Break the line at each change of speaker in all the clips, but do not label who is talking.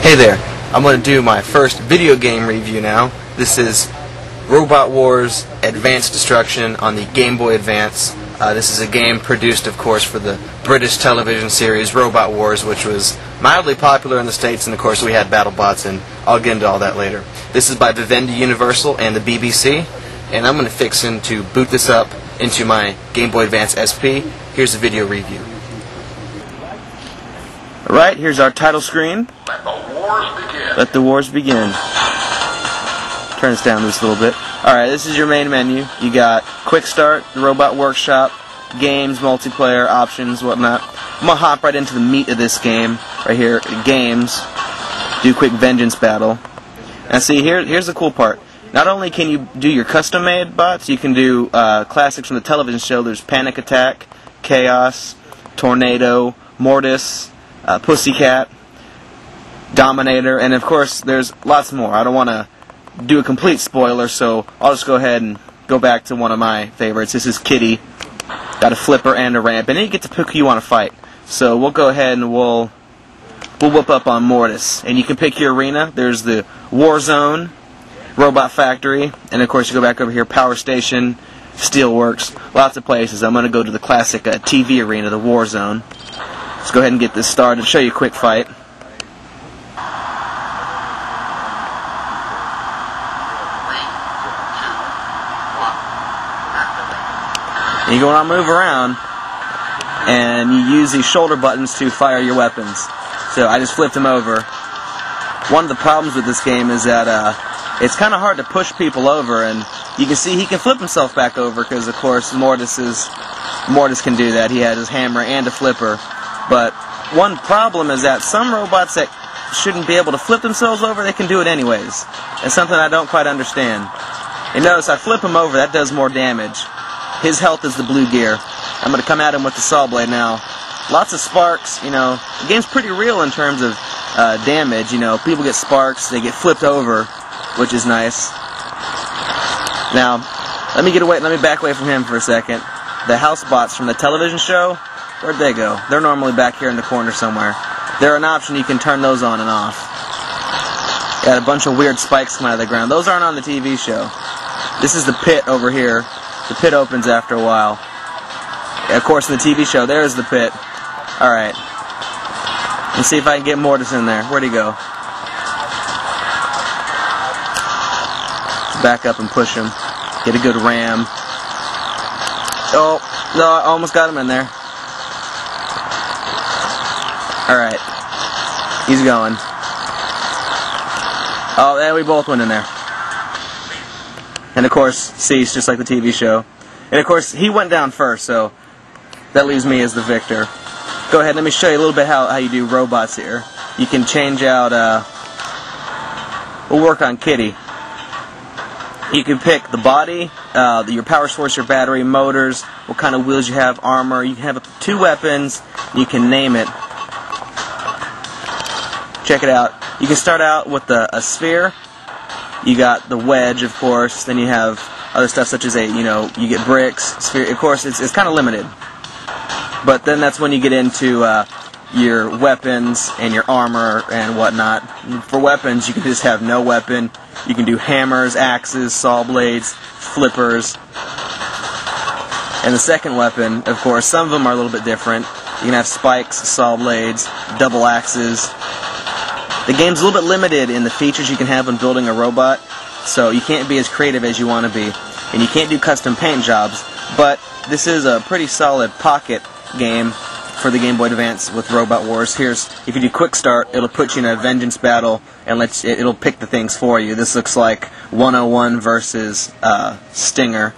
Hey there, I'm going to do my first video game review now. This is Robot Wars Advanced Destruction on the Game Boy Advance. This is a game produced, of course, for the British television series Robot Wars, which was mildly popular in the States, and of course we had BattleBots, and I'll get into all that later. This is by Vivendi Universal and the BBC, and I'm going to fix in to boot this up into my Game Boy Advance SP. Here's the video review. Alright, here's our title screen. Let the wars begin. Turn this down just a little bit. Alright, this is your main menu. You got Quick Start, the Robot Workshop, Games, Multiplayer, Options, whatnot. I'm going to hop right into the meat of this game. Right here, Games. Do Quick Vengeance Battle. Now see, here's the cool part. Not only can you do your custom-made bots, you can do classics from the television show. There's Panic Attack, Chaos, Tornado, Mortis, Pussycat, Dominator, and of course there's lots more. I don't want to do a complete spoiler, so I'll just go ahead and go back to one of my favorites. This is Kitty. Got a flipper and a ramp, and then you get to pick who you want to fight. So we'll go ahead and we'll whoop up on Mortis, and you can pick your arena. There's the War Zone, Robot Factory, and of course you go back over here, Power Station, Steelworks, lots of places. I'm going to go to the classic TV arena, the War Zone. Let's go ahead and get this started. Show you a quick fight. You go on, move around, and you use these shoulder buttons to fire your weapons. So I just flipped him over. One of the problems with this game is that it's kind of hard to push people over, and you can see he can flip himself back over because, of course, Mortis can do that. He had his hammer and a flipper. But one problem is that some robots that shouldn't be able to flip themselves over, they can do it anyways. It's something I don't quite understand. And notice I flip him over, that does more damage. His health is the blue gear. I'm going to come at him with the saw blade now. Lots of sparks, you know. The game's pretty real in terms of damage, you know. People get sparks, they get flipped over, which is nice. Now, let me back away from him for a second. The house bots from the television show, where'd they go? They're normally back here in the corner somewhere. They're an option, you can turn those on and off. Got a bunch of weird spikes coming out of the ground. Those aren't on the TV show. This is the pit over here. The pit opens after a while. Of course, in the TV show, there's the pit. Alright. Let's see if I can get Mortis in there. Where'd he go? Back up and push him. Get a good ram. Oh, no, I almost got him in there. Alright. He's going. Oh, yeah, we both went in there. And of course, cease, just like the TV show. And of course, he went down first, so that leaves me as the victor. Go ahead, let me show you a little bit how you do robots here. You can change out, we'll work on Kitty. You can pick the body, your power source, your battery, motors, what kind of wheels you have, armor. You can have up to 2 weapons. You can name it. Check it out. You can start out with a sphere. You got the wedge, of course. Then you have other stuff such as you get bricks, sphere. Of course, it's kind of limited. But then that's when you get into your weapons and your armor and whatnot. For weapons, you can just have no weapon. You can do hammers, axes, saw blades, flippers. And the second weapon, of course, some of them are a little bit different. You can have spikes, saw blades, double axes. The game's a little bit limited in the features you can have when building a robot, so you can't be as creative as you want to be. And you can't do custom paint jobs, but this is a pretty solid pocket game for the Game Boy Advance with Robot Wars. If you do Quick Start, it'll put you in a vengeance battle, and it'll pick the things for you. This looks like 101 versus Stinger.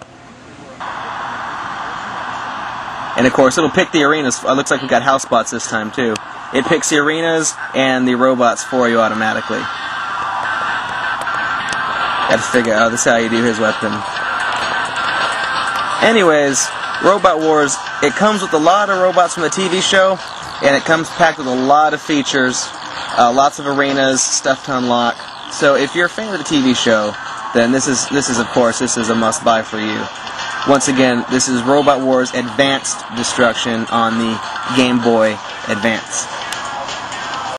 And of course, it'll pick the arenas. It looks like we got house bots this time, too. It picks the arenas and the robots for you automatically. Gotta figure out, this is how you do his weapon. Anyways, Robot Wars, it comes with a lot of robots from the TV show, and it comes packed with a lot of features, lots of arenas, stuff to unlock. So if you're a fan of the TV show, then this is a must-buy for you. Once again, this is Robot Wars Advanced Destruction on the Game Boy Advance.